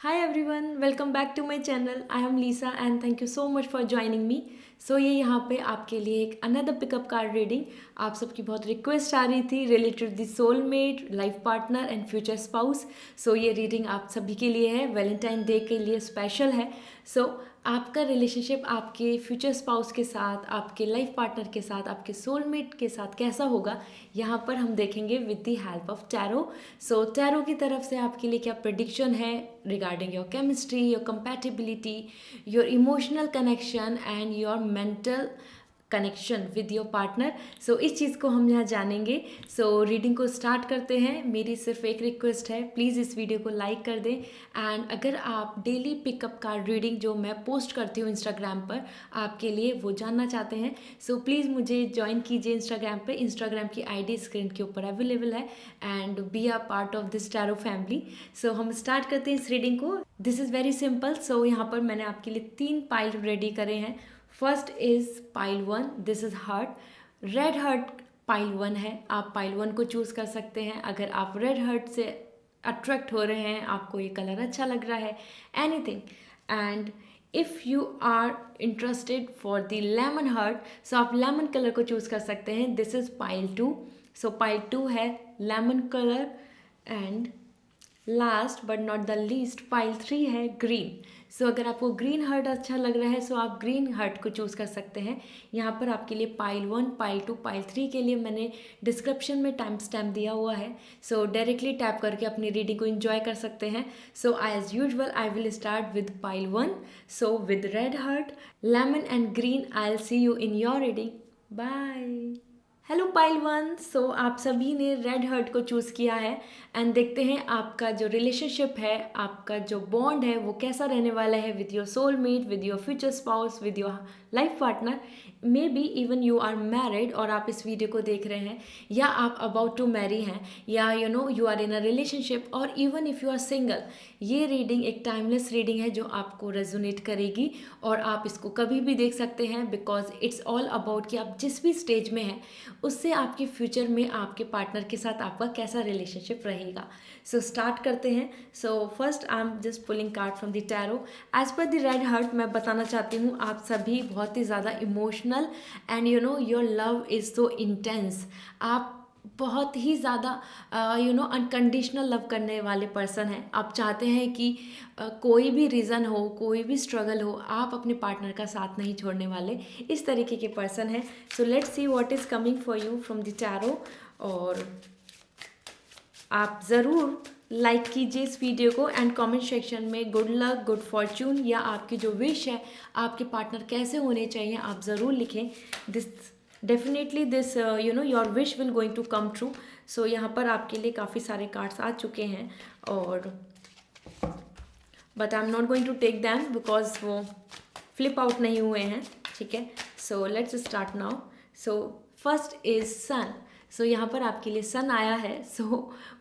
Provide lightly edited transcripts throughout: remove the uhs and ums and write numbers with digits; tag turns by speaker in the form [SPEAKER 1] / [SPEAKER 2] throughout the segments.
[SPEAKER 1] Hi everyone, welcome back to my channel. I am Lisa and thank you so much for joining me. ये यहाँ पे आपके लिए एक अनदर पिकअप कार्ड रीडिंग। आप सबकी बहुत रिक्वेस्ट आ रही थी related the soulmate, life partner and future spouse. ये रीडिंग आप सभी के लिए है, वैलेंटाइन डे के लिए स्पेशल है। आपका रिलेशनशिप आपके फ्यूचर स्पाउस के साथ, आपके लाइफ पार्टनर के साथ, आपके सोलमेट के साथ कैसा होगा, यहाँ पर हम देखेंगे with the help of tarot. Tarot की तरफ से आपके लिए क्या प्रेडिक्शन है regarding your chemistry, your compatibility, your emotional connection and your mental connection with your partner. इस चीज़ को हम यहाँ जानेंगे। रीडिंग को स्टार्ट करते हैं। मेरी सिर्फ एक रिक्वेस्ट है, प्लीज़ इस वीडियो को लाइक कर दें। एंड अगर आप डेली पिकअप कार्ड रीडिंग जो मैं पोस्ट करती हूँ इंस्टाग्राम पर आपके लिए वो जानना चाहते हैं, प्लीज़ मुझे ज्वाइन कीजिए इंस्टाग्राम पे। इंस्टाग्राम की आईडी स्क्रीन के ऊपर अवेलेबल है and be a part of this tarot family. हम स्टार्ट करते हैं इस रीडिंग को। This is very simple. यहाँ पर मैंने आपके लिए 3 पाइल रेडी करे हैं। First is pile 1, this is heart. Red heart pile 1 है, आप पाइल 1 को चूज़ कर सकते हैं अगर आप रेड हार्ट से अट्रैक्ट हो रहे हैं, आपको ये कलर अच्छा लग रहा है, anything. And if you are interested for the lemon heart आप लेमन कलर को चूज़ कर सकते हैं। This is pile 2। पाइल 2 है lemon colour. And last but not the least pile 3 है ग्रीन। अगर आपको ग्रीन हार्ट अच्छा लग रहा है आप ग्रीन हार्ट को चूज़ कर सकते हैं। यहाँ पर आपके लिए पाइल 1, पाइल 2, पाइल 3 के लिए मैंने डिस्क्रिप्शन में टाइम स्टैम्प दिया हुआ है। डायरेक्टली टैप करके अपनी रीडिंग को एंजॉय कर सकते हैं। As usual I will start with pile 1। With red heart, lemon and green, I will see you in your reading. Bye. Hello pile 1। आप सभी ने रेड हार्ट को चूज़ किया है एंड देखते हैं आपका जो रिलेशनशिप है, आपका जो बॉन्ड है वो कैसा रहने वाला है with your soulmate, with your future spouse, with your life partner. May be even you are married और आप इस वीडियो को देख रहे हैं, या आप अबाउट टू मैरी हैं, या you are in a relationship, और even if you are single. ये रीडिंग एक टाइमलेस रीडिंग है जो आपको रेजोनेट करेगी और आप इसको कभी भी देख सकते हैं, बिकॉज इट्स ऑल अबाउट कि आप जिस भी स्टेज में हैं उससे आपके फ्यूचर में आपके पार्टनर के साथ आपका कैसा रिलेशनशिप रहेगा। स्टार्ट करते हैं। First I am just pulling card from the tarot. As per the red heart मैं बताना चाहती हूँ आप सभी बहुत ही ज़्यादा emotional and your love is so intense. आप बहुत ही ज़्यादा अनकंडीशनल लव करने वाले पर्सन हैं। आप चाहते हैं कि कोई भी रीज़न हो, कोई भी स्ट्रगल हो, आप अपने पार्टनर का साथ नहीं छोड़ने वाले, इस तरीके के पर्सन हैं। Let's see what is coming for you from the tarot. और आप ज़रूर लाइक कीजिए इस वीडियो को एंड कमेंट सेक्शन में गुड लक, गुड फॉर्चून, या आपकी जो विश है आपके पार्टनर कैसे होने चाहिए आप ज़रूर लिखें। This definitely this your wish will going to come true. यहाँ पर आपके लिए काफ़ी सारे कार्ड्स आ चुके हैं और but I am not going to take them because वो फ्लिप आउट नहीं हुए हैं, ठीक है। Let's start now. First is sun. यहाँ पर आपके लिए सन आया है।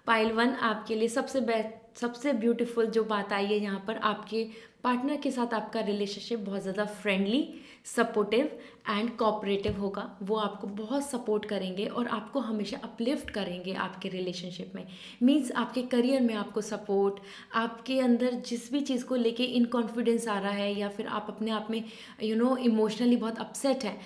[SPEAKER 1] पाइल 1 आपके लिए सबसे ब्यूटीफुल जो बात आई है, यहाँ पर आपके पार्टनर के साथ आपका रिलेशनशिप बहुत ज़्यादा फ्रेंडली, सपोर्टिव एंड कोऑपरेटिव होगा। वो आपको बहुत सपोर्ट करेंगे और आपको हमेशा अपलिफ्ट करेंगे आपके रिलेशनशिप में। मीन्स आपके करियर में आपको सपोर्ट, आपके अंदर जिस भी चीज़ को लेके इनकॉन्फिडेंस आ रहा है या फिर आप अपने आप में इमोशनली बहुत अपसेट हैं,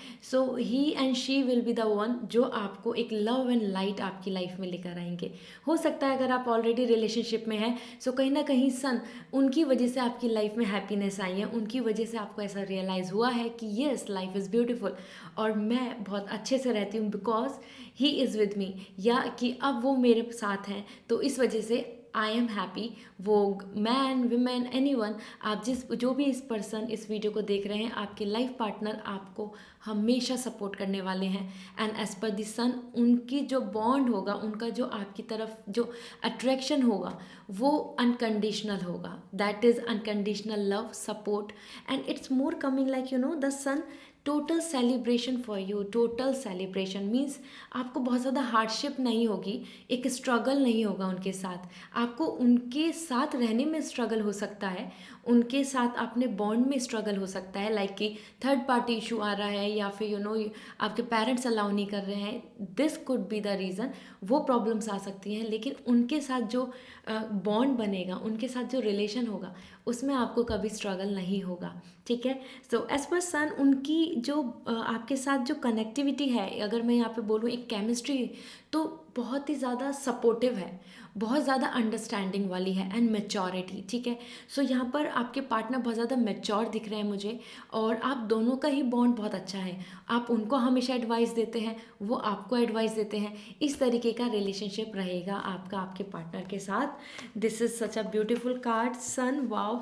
[SPEAKER 1] he and she will be the one जो आपको एक लव एंड लाइट आपकी लाइफ में लेकर आएंगे। हो सकता है अगर आप ऑलरेडी रिलेशनशिप में हैं कहीं ना कहीं सन उनकी वजह से आपकी लाइफ में हैप्पीनेस आई है, उनकी वजह से आपको ऐसा रियलाइज़ हुआ है कि येस लाइफ इज़ ब्यूटीफुल और मैं बहुत अच्छे से रहती हूँ because he is with me, या कि अब वो मेरे साथ हैं तो इस वजह से आई एम हैप्पी। वो मैन, विमेन, एनीवन, आप जो भी इस पर्सन इस वीडियो को देख रहे हैं, आपके लाइफ पार्टनर आपको हमेशा सपोर्ट करने वाले हैं। एंड एज पर द सन उनकी जो बॉन्ड होगा, उनका जो आपकी तरफ जो अट्रैक्शन होगा वो अनकंडीशनल होगा। That is unconditional love, support, and it's more coming like the sun total celebration for you. Total celebration means आपको बहुत ज़्यादा हार्डशिप नहीं होगी, एक स्ट्रगल नहीं होगा उनके साथ। आपको उनके साथ रहने में स्ट्रगल हो सकता है, उनके साथ अपने बॉन्ड में स्ट्रगल हो सकता है, लाइक कि थर्ड पार्टी इशू आ रहा है या फिर आपके पेरेंट्स अलाउ नहीं कर रहे हैं, this could be the reason. वो प्रॉब्लम्स आ सकती हैं, लेकिन उनके साथ जो बॉन्ड बनेगा, उनके साथ जो रिलेशन होगा, उसमें आपको कभी स्ट्रगल नहीं होगा। ठीक है। सो एज पर सन उनकी जो आपके साथ जो कनेक्टिविटी है, अगर मैं यहाँ पे बोलूँ एक केमिस्ट्री, तो बहुत ही ज़्यादा सपोर्टिव है, बहुत ज़्यादा अंडरस्टैंडिंग वाली है एंड मेच्योरिटी। ठीक है। सो यहाँ पर आपके पार्टनर बहुत ज़्यादा मेच्योर दिख रहे हैं मुझे, और आप दोनों का ही बॉन्ड बहुत अच्छा है। आप उनको हमेशा एडवाइस देते हैं, वो आपको एडवाइस देते हैं, इस तरीके का रिलेशनशिप रहेगा आपका आपके पार्टनर के साथ। This is such a beautiful card sun. Wow,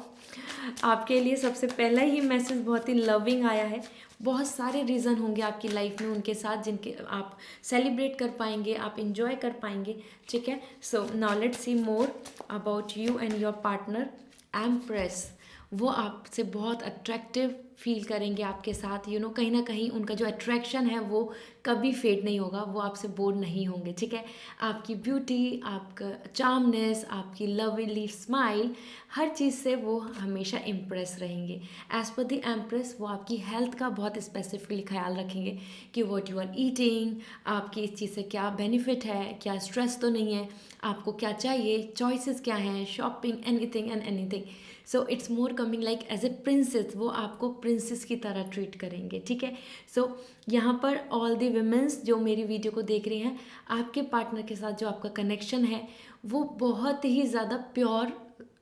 [SPEAKER 1] आपके लिए सबसे पहला ही मैसेज बहुत ही लविंग आया है। बहुत सारे रीज़न होंगे आपकी लाइफ में उनके साथ जिनके आप सेलिब्रेट कर पाएंगे, आप इंजॉय कर पाएंगे। ठीक है। So now let's see more about you and your partner. Empress, वो आपसे बहुत अट्रैक्टिव फील करेंगे आपके साथ। कहीं ना कहीं उनका जो अट्रैक्शन है वो कभी फेड नहीं होगा, वो आपसे बोर नहीं होंगे। ठीक है। आपकी ब्यूटी, आपका चार्मनेस, आपकी लवली स्माइल, हर चीज़ से वो हमेशा इम्प्रेस रहेंगे। एज़ पर द एम्प्रेस, वो आपकी हेल्थ का बहुत स्पेसिफिकली ख्याल रखेंगे कि व्हाट यू आर ईटिंग, आपकी इस चीज़ से क्या बेनिफिट है, क्या स्ट्रेस तो नहीं है, आपको क्या चाहिए, चॉइसेस क्या हैं, shopping, anything and anything. So it's more coming like as a princess, वो आपको प्रिंसेस की तरह ट्रीट करेंगे। ठीक है। सो यहाँ पर ऑल दी विमेंस जो मेरी वीडियो को देख रही हैं, आपके पार्टनर के साथ जो आपका कनेक्शन है वो बहुत ही ज़्यादा प्योर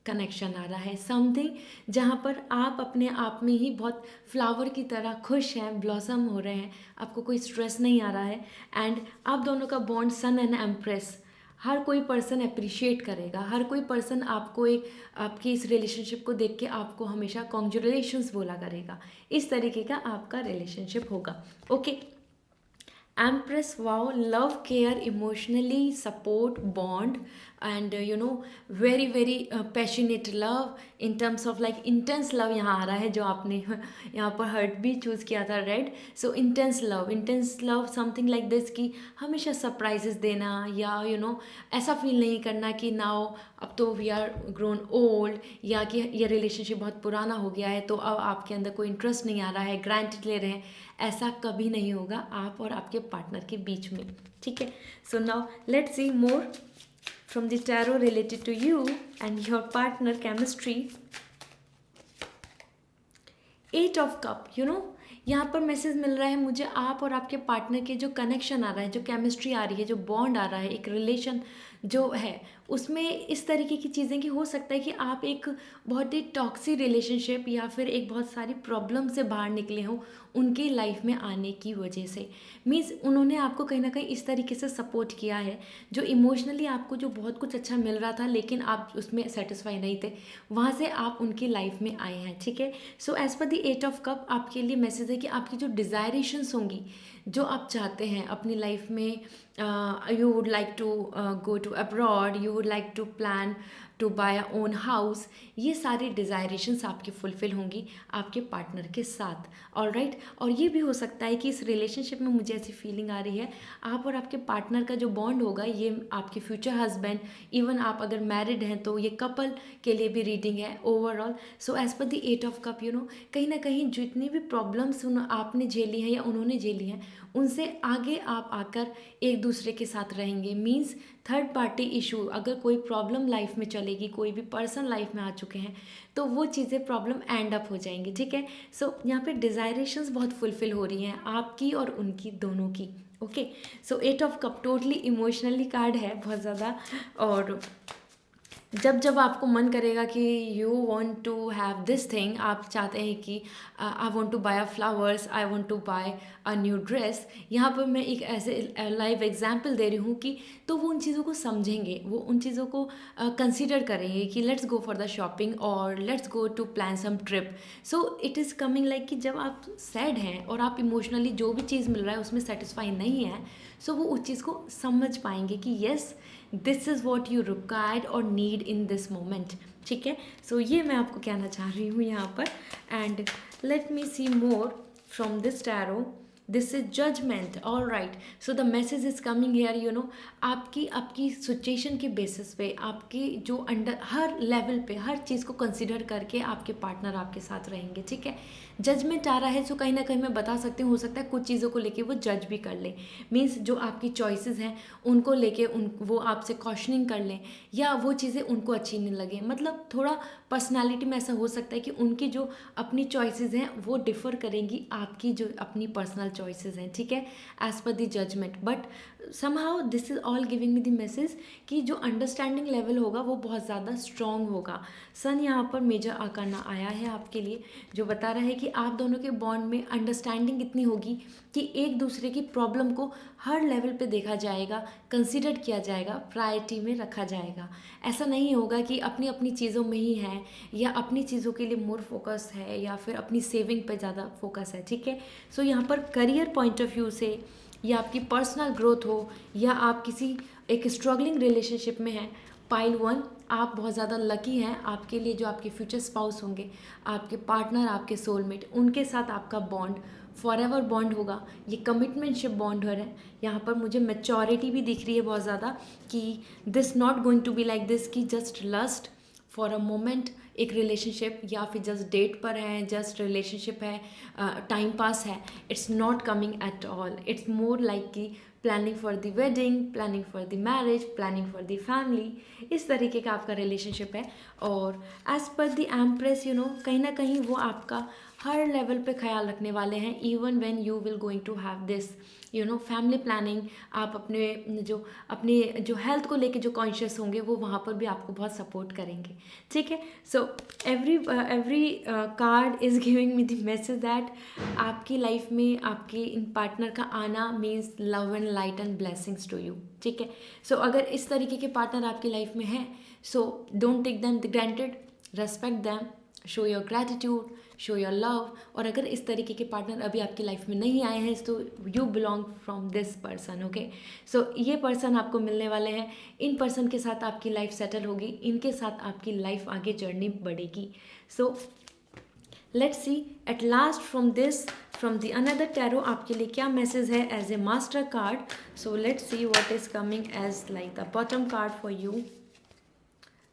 [SPEAKER 1] कनेक्शन आ रहा है। समथिंग जहाँ पर आप अपने आप में ही बहुत फ्लावर की तरह खुश हैं, ब्लॉसम हो रहे हैं, आपको कोई स्ट्रेस नहीं आ रहा है। एंड आप दोनों का बॉन्ड सन एंड एम्प्रेस, हर कोई पर्सन अप्रिशिएट करेगा, हर कोई पर्सन आपको आपकी इस रिलेशनशिप को देख के आपको हमेशा कॉन्ग्रेचुलेशंस बोला करेगा। इस तरीके का आपका रिलेशनशिप होगा। Okay. Empress, wow, love, care, emotionally support, bond and very very passionate love in terms of like intense love यहाँ आ रहा है, जो आपने यहाँ पर हर्ट भी चूज़ किया था, red. So intense love something like this कि हमेशा सरप्राइजेस देना, या ऐसा फील नहीं करना कि नाउ अब तो वी आर ग्रोन ओल्ड, या कि ये रिलेशनशिप बहुत पुराना हो गया है तो अब आपके अंदर कोई इंटरेस्ट नहीं आ रहा है, ग्रांटेड ले रहे हैं। ऐसा कभी नहीं होगा आप और आपके पार्टनर के बीच में। ठीक है। So now let's see more from the tarot related to you and your partner chemistry. 8 of cup, यहाँ पर मैसेज मिल रहा है मुझे, आप और आपके पार्टनर के जो कनेक्शन आ रहा है, जो केमिस्ट्री आ रही है, जो बॉन्ड आ रहा है, एक रिलेशन जो है, उसमें इस तरीके की चीज़ें कि हो सकता है कि आप एक बहुत ही टॉक्सिक रिलेशनशिप या फिर एक बहुत सारी प्रॉब्लम से बाहर निकले हों उनकी लाइफ में आने की वजह से। मीन्स उन्होंने आपको कहीं ना कहीं इस तरीके से सपोर्ट किया है, जो इमोशनली आपको जो बहुत कुछ अच्छा मिल रहा था लेकिन आप उसमें सेटिस्फाई नहीं थे, वहाँ से आप उनकी लाइफ में आए हैं। ठीक है। So as per the 8 of cup आपके लिए मैसेज है कि आपकी जो डिज़ायरेशंस होंगी, जो आप चाहते हैं अपनी लाइफ में, you would like to go to abroad, you would like to plan to buy a own house, ये सारी डिज़ायरेशंस आपकी फुलफ़िल होंगी आपके पार्टनर के साथ। ऑलराइट। और ये भी हो सकता है कि इस रिलेशनशिप में मुझे ऐसी फीलिंग आ रही है, आप और आपके पार्टनर का जो बॉन्ड होगा, ये आपके फ्यूचर हस्बैंड, इवन आप अगर मैरिड हैं तो ये कपल के लिए भी रीडिंग है overall. So as per the 8 of cup, कहीं ना कहीं जितनी भी प्रॉब्लम्स आपने झेली हैं या उन्होंने झेली हैं, उनसे आगे आप आकर एक दूसरे के साथ रहेंगे। मीन्स थर्ड पार्टी इशू, अगर कोई प्रॉब्लम लाइफ में चलेगी, कोई भी पर्सन लाइफ में आ चुके हैं, तो वो चीज़ें प्रॉब्लम एंड अप हो जाएंगी। ठीक है। सो यहाँ पे डिज़ायरेशंस बहुत फुलफ़िल हो रही हैं आपकी और उनकी, दोनों की। Okay. So 8 of cup totally emotionally card है बहुत ज़्यादा, और जब जब आपको मन करेगा कि you want to have this thing, आप चाहते हैं कि I want to buy a flowers, I want to buy a new dress, यहाँ पर मैं एक ऐसे लाइव एग्जाम्पल दे रही हूँ कि तो वो उन चीज़ों को समझेंगे, वो उन चीज़ों को कंसिडर करेंगे कि let's go for the shopping और let's go to plan some trip. So it is coming like कि जब आप सैड हैं और आप इमोशनली जो भी चीज़ मिल रहा है उसमें सेटिस्फाई नहीं है, सो वो उस चीज़ को समझ पाएंगे कि yes, this is what you required और नीड इन दिस मोमेंट। ठीक है। सो ये मैं आपको कहना चाह रही हूँ यहाँ पर। And let me see more from this tarot, this is judgement. All right, so the message is coming here, you know, आपकी सिचुएशन के बेसिस पे, आपकी जो अंडर हर लेवल पे हर चीज़ को कंसिडर करके आपके पार्टनर आपके साथ रहेंगे. ठीक है, जजमेंट आ रहा है, सो कहीं ना कहीं मैं बता सकती हूँ, हो सकता है कुछ चीज़ों को लेके वो जज भी कर ले. मीन्स जो आपकी चॉइसेस हैं उनको लेके वो आपसे क्वेश्चनिंग कर लें, या वो चीज़ें उनको अच्छी नहीं लगे. मतलब थोड़ा पर्सनालिटी में ऐसा हो सकता है कि उनकी जो अपनी चॉइसेस हैं वो डिफ़र करेंगी आपकी जो अपनी पर्सनल चॉइसेस हैं. ठीक है, as per the judgement. But somehow this is all giving me the message कि जो अंडरस्टैंडिंग लेवल होगा वो बहुत ज़्यादा स्ट्रॉन्ग होगा. सन यहाँ पर मेजर आकाना आया है आपके लिए, जो बता रहा है कि आप दोनों के बॉन्ड में अंडरस्टैंडिंग इतनी होगी कि एक दूसरे की प्रॉब्लम को हर लेवल पे देखा जाएगा, कंसिडर किया जाएगा, प्रायोरिटी में रखा जाएगा. ऐसा नहीं होगा कि अपनी अपनी चीज़ों में ही है, या अपनी चीज़ों के लिए मोर फोकस है, या फिर अपनी सेविंग पे ज़्यादा फोकस है. ठीक है, सो यहाँ पर करियर पॉइंट ऑफ व्यू से, या आपकी पर्सनल ग्रोथ हो, या आप किसी एक स्ट्रगलिंग रिलेशनशिप में हैं, पाइल 1 आप बहुत ज़्यादा लकी हैं. आपके लिए जो आपके फ्यूचर स्पाउस होंगे, आपके पार्टनर, आपके सोलमेट, उनके साथ आपका बॉन्ड फॉरएवर बॉन्ड होगा. ये कमिटमेंटशिप बॉन्ड हो रहा है. यहाँ पर मुझे मैच्योरिटी भी दिख रही है बहुत ज़्यादा, कि this not going to be like this कि just lust for a moment, एक रिलेशनशिप, या फिर जस्ट डेट पर है, जस्ट रिलेशनशिप है, टाइम पास है. It's not coming at all. It's more like कि planning for the wedding, planning for the marriage, planning for the family, इस तरीके का आपका रिलेशनशिप है. और as per the empress, you know, कहीं ना कहीं वो आपका हर लेवल पे ख्याल रखने वाले हैं. Even when you will going to have this, you know, family planning, आप अपने जो हेल्थ को लेके जो कॉन्शियस होंगे वो वहाँ पर भी आपको बहुत सपोर्ट करेंगे. ठीक है, so every card is giving me the message that आपकी लाइफ में आपके इन पार्टनर का आना means love and light and blessings to you. ठीक है, सो अगर इस तरीके के पार्टनर आपकी लाइफ में हैं, so don't take them granted, respect them, show your gratitude, show your love. और अगर इस तरीके के पार्टनर अभी आपकी लाइफ में नहीं आए हैं, तो you belong from this person. Okay, so ये पर्सन आपको मिलने वाले हैं. इन पर्सन के साथ आपकी लाइफ सेटल होगी, इनके साथ आपकी लाइफ आगे जर्नी बढ़ेगी. So let's see at last from the another tarot आपके लिए क्या मैसेज है as a master card. So let's see what is coming as like the bottom card for you.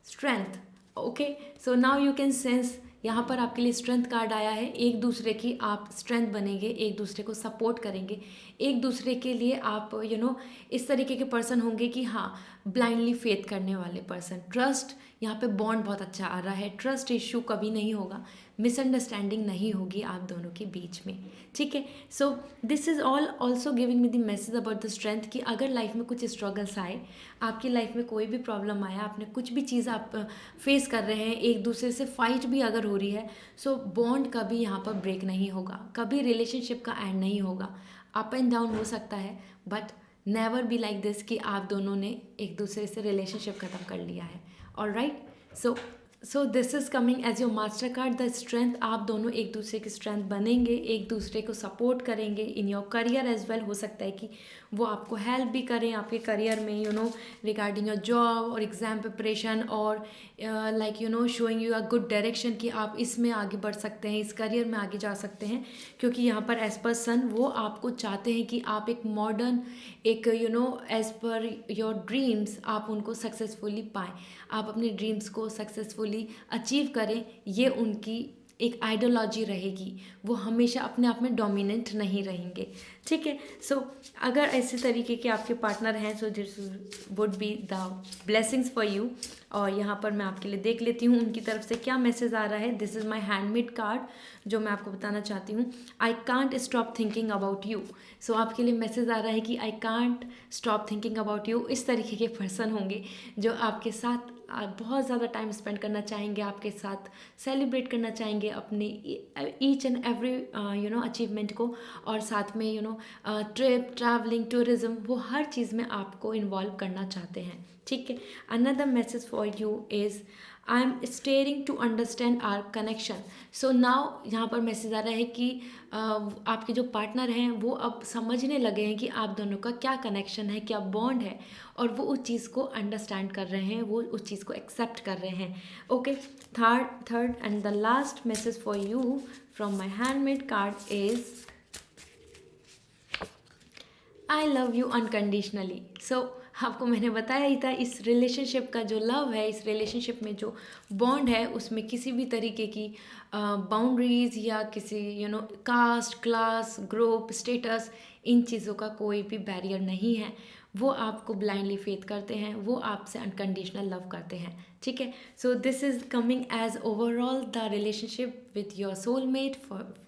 [SPEAKER 1] Strength. Okay, so now you can sense, यहाँ पर आपके लिए strength card आया है. एक दूसरे की आप स्ट्रेंथ बनेंगे, एक दूसरे को सपोर्ट करेंगे, एक दूसरे के लिए आप यू नो इस तरीके के पर्सन होंगे कि हाँ, ब्लाइंडली फेथ करने वाले पर्सन. ट्रस्ट, यहाँ पे बॉन्ड बहुत अच्छा आ रहा है. ट्रस्ट इशू कभी नहीं होगा, मिसअंडरस्टैंडिंग नहीं होगी आप दोनों के बीच में. ठीक है, so this is all also giving me the message about the strength, कि अगर लाइफ में कुछ स्ट्रगल्स आए, आपकी लाइफ में कोई भी प्रॉब्लम आया, आपने कुछ भी चीज़ आप फेस कर रहे हैं, एक दूसरे से फाइट भी अगर हो रही है, सो बॉन्ड कभी यहाँ पर ब्रेक नहीं होगा, कभी रिलेशनशिप का एंड नहीं होगा. अप एंड डाउन हो सकता है, but never be like this कि आप दोनों ने एक दूसरे से रिलेशनशिप ख़त्म कर लिया है. Alright, so this is coming as your master card the strength. आप दोनों एक दूसरे की स्ट्रेंथ बनेंगे, एक दूसरे को सपोर्ट करेंगे in your career as well. हो सकता है कि वो आपको हेल्प भी करें आपके करियर में, you know, regarding your job और एग्ज़ाम प्रिपरेशन, और like you know showing you a good direction कि आप इसमें आगे बढ़ सकते हैं, इस करियर में आगे जा सकते हैं. क्योंकि यहाँ पर एज पर सन वो आपको चाहते हैं कि आप एक मॉडर्न, एक you know as per your dreams आप उनको सक्सेसफुली पाएँ, आप अपने ड्रीम्स को सक्सेसफुली अचीव करें. ये उनकी एक आइडियोलॉजी रहेगी, वो हमेशा अपने आप में डोमिनेंट नहीं रहेंगे. ठीक है, सो अगर ऐसे तरीके के आपके पार्टनर हैं, so this would be the blessings for you. और यहाँ पर मैं आपके लिए देख लेती हूँ उनकी तरफ से क्या मैसेज आ रहा है. This is my handmade card जो मैं आपको बताना चाहती हूँ. I can't stop thinking about you. So आपके लिए मैसेज आ रहा है कि I can't stop thinking about you. इस तरीके के पर्सन होंगे जो आपके साथ बहुत ज़्यादा टाइम स्पेंड करना चाहेंगे, आपके साथ सेलिब्रेट करना चाहेंगे अपने each and every you know achievement को, और साथ में you know trip, travelling, tourism, वो हर चीज़ में आपको इन्वॉल्व करना चाहते हैं. ठीक है, another message for you is I am staring to understand our connection. So now यहाँ पर मैसेज आ रहा है कि आपके जो पार्टनर हैं वो अब समझने लगे हैं कि आप दोनों का क्या कनेक्शन है, क्या बॉन्ड है, और वो उस चीज़ को अंडरस्टैंड कर रहे हैं, वो उस चीज़ को एक्सेप्ट कर रहे हैं। Okay, third and the last message for you from my handmade card is I love you unconditionally. So आपको मैंने बताया ही था, इस रिलेशनशिप का जो लव है, इस रिलेशनशिप में जो बॉन्ड है, उसमें किसी भी तरीके की बाउंड्रीज या किसी कास्ट, क्लास, ग्रुप, स्टेटस, इन चीज़ों का कोई भी बैरियर नहीं है। वो आपको ब्लाइंडली फेथ करते हैं, वो आपसे अनकंडीशनल लव करते हैं। ठीक है, so this is coming as overall the relationship with your soulmate,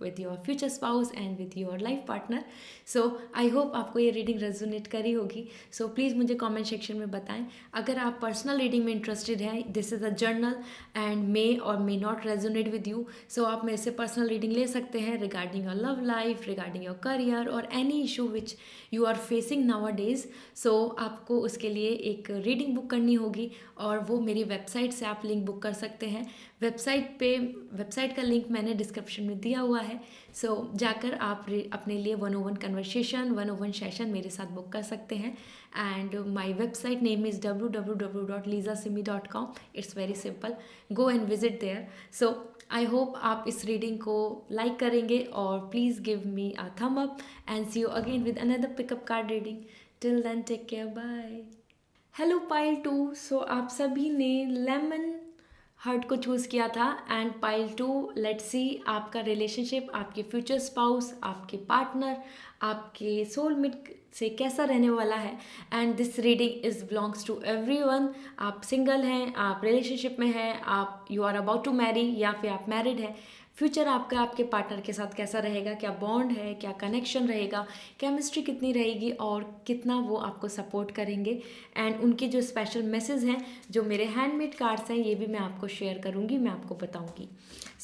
[SPEAKER 1] with your future spouse and with your life partner. So I hope आपको ये रीडिंग रेजोनेट करी होगी। सो प्लीज़ मुझे कमेंट सेक्शन में बताएं। अगर आप पर्सनल रीडिंग में इंटरेस्टेड हैं, this is a journal and may or may not resonate with you, so आप मेरे से पर्सनल रीडिंग ले सकते हैं regarding your love life, regarding your career और any issue which you are facing nowadays. So आपको उसके लिए एक रीडिंग बुक करनी होगी और वो मेरी वेबसाइट से आप लिंक बुक कर सकते हैं। वेबसाइट का लिंक मैंने डिस्क्रिप्शन में दिया हुआ है। सो जाकर आप अपने लिए 101 कन्वर्सेशन, 101 सेशन मेरे साथ बुक कर सकते हैं। And my website name is www.lisasimi.com। It's very simple, go and visit there. So I hope आप इस रीडिंग को लाइक करेंगे और please give me a thumb up and see you again with another pickup card reading. Till then take care, bye. Hello pile 2। So आप सभी ने lemon heart को choose किया था एंड पाइल 2, लेट्स सी आपका relationship आपके future spouse, आपके partner, आपके सोलमेट से कैसा रहने वाला है। And this reading is belongs to everyone. आप सिंगल हैं, आप रिलेशनशिप में हैं, आप you are about to marry या फिर आप मैरिड हैं, फ्यूचर आपका आपके पार्टनर के साथ कैसा रहेगा, क्या बॉन्ड है, क्या कनेक्शन रहेगा, केमिस्ट्री कितनी रहेगी और कितना वो आपको सपोर्ट करेंगे। एंड उनके जो स्पेशल मैसेज हैं, जो मेरे हैंडमेड कार्ड्स हैं, ये भी मैं आपको शेयर करूँगी, मैं आपको बताऊँगी।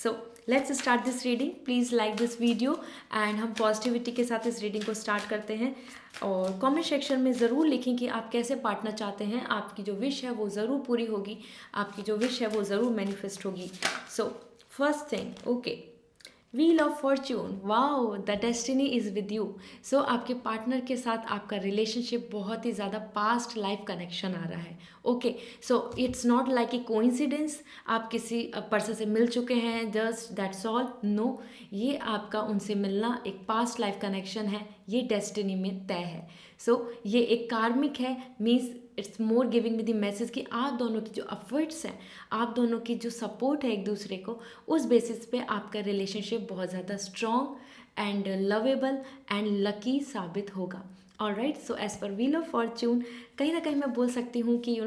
[SPEAKER 1] So let's start this reading. Please like this video and हम पॉजिटिविटी के साथ इस रीडिंग को स्टार्ट करते हैं। और कमेंट सेक्शन में ज़रूर लिखें कि आप कैसे पार्टनर चाहते हैं। आपकी जो विश है वो ज़रूर पूरी होगी, आपकी जो विश है वो ज़रूर मैनिफेस्ट होगी। So first thing, okay, wheel of fortune, wow, the destiny is with you. So आपके पार्टनर के साथ आपका रिलेशनशिप बहुत ही ज़्यादा पास्ट लाइफ कनेक्शन आ रहा है। Okay, so it's not like a coincidence, आप किसी पर्सन से मिल चुके हैं जस्ट दैट्स ऑल, नो, ये आपका उनसे मिलना एक पास्ट लाइफ कनेक्शन है, ये डेस्टिनी में तय है। सो ये एक कार्मिक है, means it's more giving me the message कि आप दोनों की जो एफर्ट्स हैं, आप दोनों की जो सपोर्ट है एक दूसरे को, उस बेसिस पे आपका रिलेशनशिप बहुत ज़्यादा strong and lovable and lucky साबित होगा। Alright, so as per wheel of fortune, कहीं ना कहीं मैं बोल सकती हूँ कि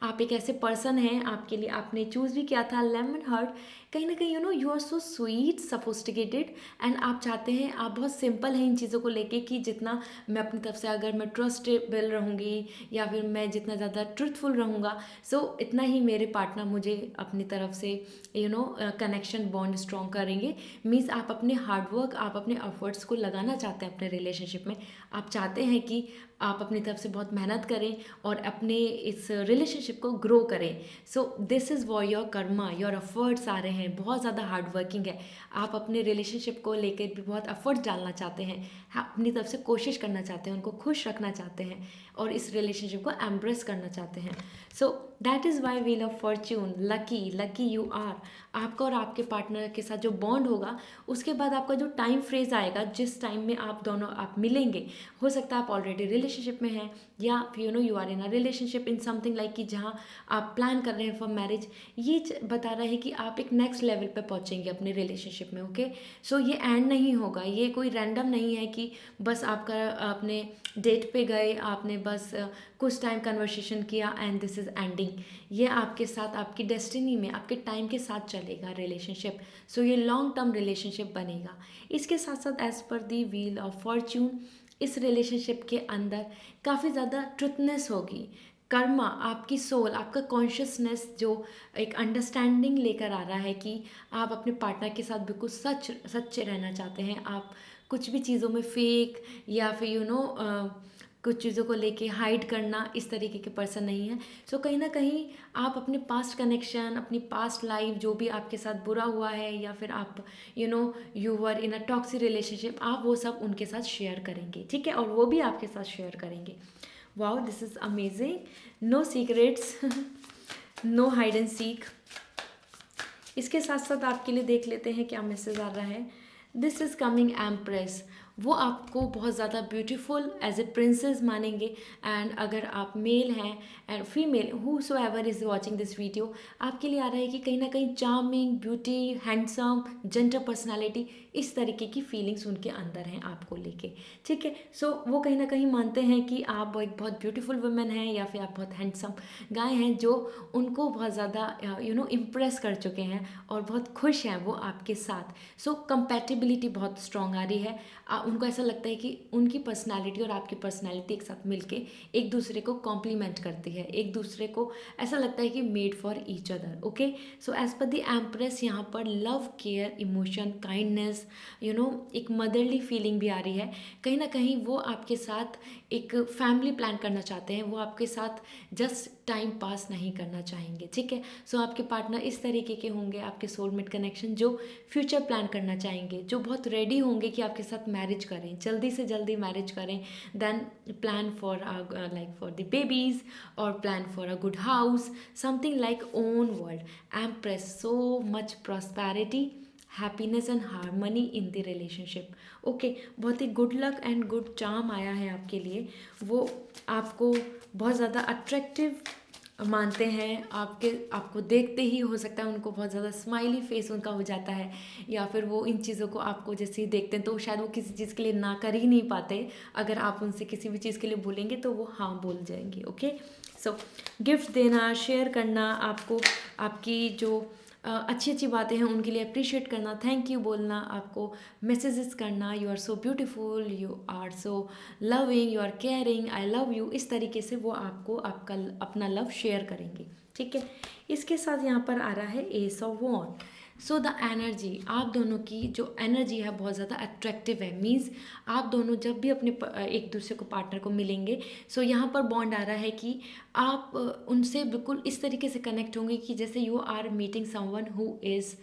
[SPEAKER 1] आप एक ऐसे पर्सन हैं, आपके लिए आपने चूज़ भी किया था लेमन हार्ट। कहीं ना कहीं you are so sweet, sophisticated and आप चाहते हैं, आप बहुत सिंपल हैं इन चीज़ों को लेके कि जितना मैं अपनी तरफ से, अगर मैं ट्रस्टेबल रहूँगी या फिर मैं जितना ज़्यादा ट्रूथफुल रहूँगा, सो इतना ही मेरे पार्टनर मुझे अपनी तरफ से कनेक्शन बॉन्ड स्ट्रॉन्ग करेंगे। मीन्स आप अपने हार्डवर्क, आप अपने एफर्ट्स को लगाना चाहते हैं अपने रिलेशनशिप में। आप चाहते हैं कि आप अपनी तरफ से बहुत मेहनत करें और अपने इस रिलेशनशिप को ग्रो करें। So this is war your karma, your efforts आ रहे हैं, बहुत ज़्यादा हार्ड वर्किंग है। आप अपने रिलेशनशिप को लेकर भी बहुत एफर्ट्स डालना चाहते हैं, अपनी तरफ से कोशिश करना चाहते हैं, उनको खुश रखना चाहते हैं और इस रिलेशनशिप को एम्ब्रेस करना चाहते हैं। So that is why wheel of fortune, lucky you are. आपका और आपके पार्टनर के साथ जो बॉन्ड होगा, उसके बाद आपका जो टाइम फ्रेज आएगा, जिस टाइम में आप दोनों आप मिलेंगे, हो सकता है आप ऑलरेडी रिलेशनशिप में हैं या you are in a relationship in something like कि जहाँ आप प्लान कर रहे हैं फॉर मैरिज। ये बता रहा है कि आप एक नेक्स्ट लेवल पे पहुँचेंगे अपने रिलेशनशिप में। ओके, सो ये एंड नहीं होगा, ये कोई रैंडम नहीं है कि बस आपका आपने डेट पे गए, आपने बस कुछ टाइम कन्वर्सेशन किया एंड दिस इज़ एंडिंग। ये आपके साथ, आपकी डेस्टिनी में, आपके टाइम के साथ चलेगा रिलेशनशिप। सो ये लॉन्ग टर्म रिलेशनशिप बनेगा। इसके साथ साथ as per the wheel of fortune, इस रिलेशनशिप के अंदर काफ़ी ज़्यादा ट्रुथनेस होगी, कर्मा, आपकी सोल, आपका कॉन्शियसनेस जो एक अंडरस्टैंडिंग लेकर आ रहा है कि आप अपने पार्टनर के साथ बिल्कुल सच्चे रहना चाहते हैं। आप कुछ भी चीज़ों में फेक या फिर कुछ चीज़ों को लेके हाइड करना, इस तरीके के पर्सन नहीं है। सो कहीं ना कहीं आप अपने पास्ट कनेक्शन, अपनी पास्ट लाइफ जो भी आपके साथ बुरा हुआ है, या फिर आप you were in a toxic relationship, आप वो सब उनके साथ शेयर करेंगे, ठीक है, और वो भी आपके साथ शेयर करेंगे। Wow, this is amazing. No secrets, no hide and seek. इसके साथ साथ आपके लिए देख लेते हैं क्या मैसेज आ रहा है। This is coming empress. वो आपको बहुत ज़्यादा ब्यूटीफुल एज ए प्रिंसेस मानेंगे। एंड अगर आप मेल हैं and female, who so ever is watching this video, आपके लिए आ रहा है कि कहीं ना कहीं charming, beauty, handsome, gentle personality, इस तरीके की फीलिंग्स उनके अंदर हैं आपको लेके, ठीक है। सो वो कहीं ना कहीं मानते हैं कि आप एक बहुत ब्यूटीफुल वुमेन हैं, या फिर आप बहुत हैंडसम गाय हैं, जो उनको बहुत ज़्यादा इम्प्रेस कर चुके हैं और बहुत खुश हैं वो आपके साथ। सो कंपैटिबिलिटी बहुत स्ट्रॉन्ग आ रही है। उनको ऐसा लगता है कि उनकी पर्सनालिटी और आपकी पर्सनालिटी एक साथ मिलके एक दूसरे को कॉम्प्लीमेंट करती है, एक दूसरे को ऐसा लगता है कि made for each other. Okay, so as per the empress यहाँ पर लव, केयर, इमोशन, काइंडनेस, एक मदरली फीलिंग भी आ रही है। कहीं ना कहीं वो आपके साथ एक फैमिली प्लान करना चाहते हैं, वो आपके साथ जस्ट टाइम पास नहीं करना चाहेंगे, ठीक है। सो आपके पार्टनर इस तरीके के होंगे, आपके सोलमेट कनेक्शन, जो फ्यूचर प्लान करना चाहेंगे, जो बहुत रेडी होंगे कि आपके साथ मैरिज करें, जल्दी से जल्दी मैरिज करें, then plan for like for the babies, और plan for a good house, something like own world. Empress, so much prosperity, happiness and harmony in the relationship. Okay, बहुत ही good luck and good charm आया है आपके लिए। वो आपको बहुत ज़्यादा अट्रैक्टिव मानते हैं, आपको देखते ही हो सकता है उनको बहुत ज़्यादा स्माइली फेस उनका हो जाता है, या फिर वो इन चीज़ों को आपको जैसे ही देखते हैं तो शायद वो किसी चीज़ के लिए ना कर ही नहीं पाते। अगर आप उनसे किसी भी चीज़ के लिए बोलेंगे तो वो हाँ बोल जाएंगे। ओके, सो गिफ्ट देना, शेयर करना, आपको आपकी जो अच्छी अच्छी बातें हैं उनके लिए अप्रिशिएट करना, थैंक यू बोलना, आपको मैसेजेस करना, you are so beautiful, you are so loving, you are caring, I love you, इस तरीके से वो आपको आपका अपना लव शेयर करेंगे, ठीक है। इसके साथ यहाँ पर आ रहा है ace of wand. So the energy, आप दोनों की जो एनर्जी है बहुत ज़्यादा अट्रैक्टिव है। मीन्स आप दोनों जब भी अपने एक दूसरे को पार्टनर को मिलेंगे, सो यहाँ पर बॉन्ड आ रहा है कि आप उनसे बिल्कुल इस तरीके से कनेक्ट होंगे कि जैसे you are meeting someone who is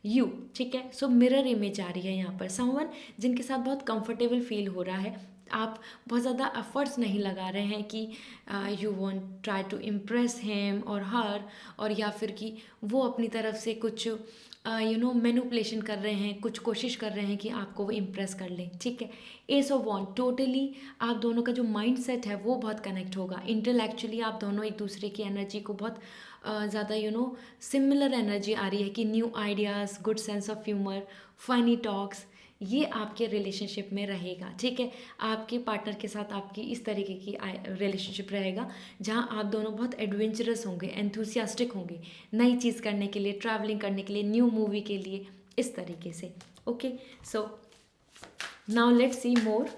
[SPEAKER 1] you, ठीक है। सो मिरर इमेज आ रही है यहाँ पर, समवन जिनके साथ बहुत कंफर्टेबल फील हो रहा है। आप बहुत ज़्यादा एफर्ट्स नहीं लगा रहे हैं कि you want try to impress him और हर, और या फिर कि वो अपनी तरफ से कुछ मैनिपुलेशन कर रहे हैं, कुछ कोशिश कर रहे हैं कि आपको वो इम्प्रेस कर लें, ठीक है। एस ऑफ वॉन्ड, टोटली आप दोनों का जो माइंड सेट है वो बहुत कनेक्ट होगा। इंटेलेक्चुअली आप दोनों एक दूसरे की एनर्जी को बहुत ज़्यादा सिमिलर एनर्जी आ रही है कि new ideas, good sense of humour, funny talks, ये आपके रिलेशनशिप में रहेगा, ठीक है। आपके पार्टनर के साथ आपकी इस तरीके की रिलेशनशिप रहेगा जहाँ आप दोनों बहुत एडवेंचरस होंगे, एंथुसियास्टिक होंगे, नई चीज़ करने के लिए, ट्रैवलिंग करने के लिए, न्यू मूवी के लिए, इस तरीके से। Okay, so now let's see more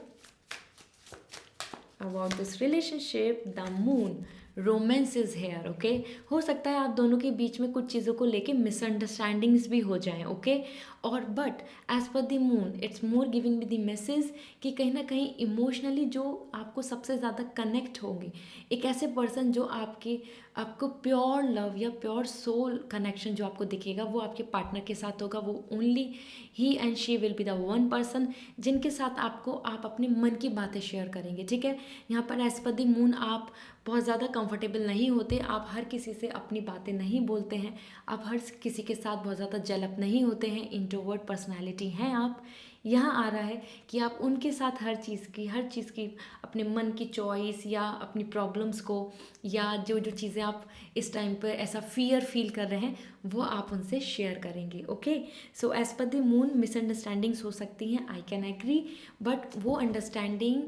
[SPEAKER 1] about this relationship. The moon, romance is here. Okay, हो सकता है आप दोनों के बीच में कुछ चीज़ों को लेके मिसअंडरस्टैंडिंग्स भी हो जाएं, ओके। और but as per the moon it's more giving me the message कि कहीं ना कहीं इमोशनली जो आपको सबसे ज़्यादा कनेक्ट होंगे, एक ऐसे पर्सन जो आपको प्योर लव या प्योर सोल कनेक्शन जो आपको दिखेगा, वो आपके पार्टनर के साथ होगा। वो only he and she will be the one person जिनके साथ आप अपने मन की बातें शेयर करेंगे, ठीक है। यहाँ पर एज पर द मून आप बहुत ज़्यादा कंफर्टेबल नहीं होते, आप हर किसी से अपनी बातें नहीं बोलते हैं, आप हर किसी के साथ बहुत ज़्यादा जलप नहीं होते हैं, इंट्रोवर्ट पर्सनालिटी हैं आप। यहाँ आ रहा है कि आप उनके साथ हर चीज़ की अपने मन की चॉइस या अपनी प्रॉब्लम्स को, या जो जो चीज़ें आप इस टाइम पर ऐसा फियर फील कर रहे हैं, वो आप उनसे शेयर करेंगे। Okay, so as per the moon misunderstandings हो सकती हैं, आई कैन एग्री, बट वो अंडरस्टैंडिंग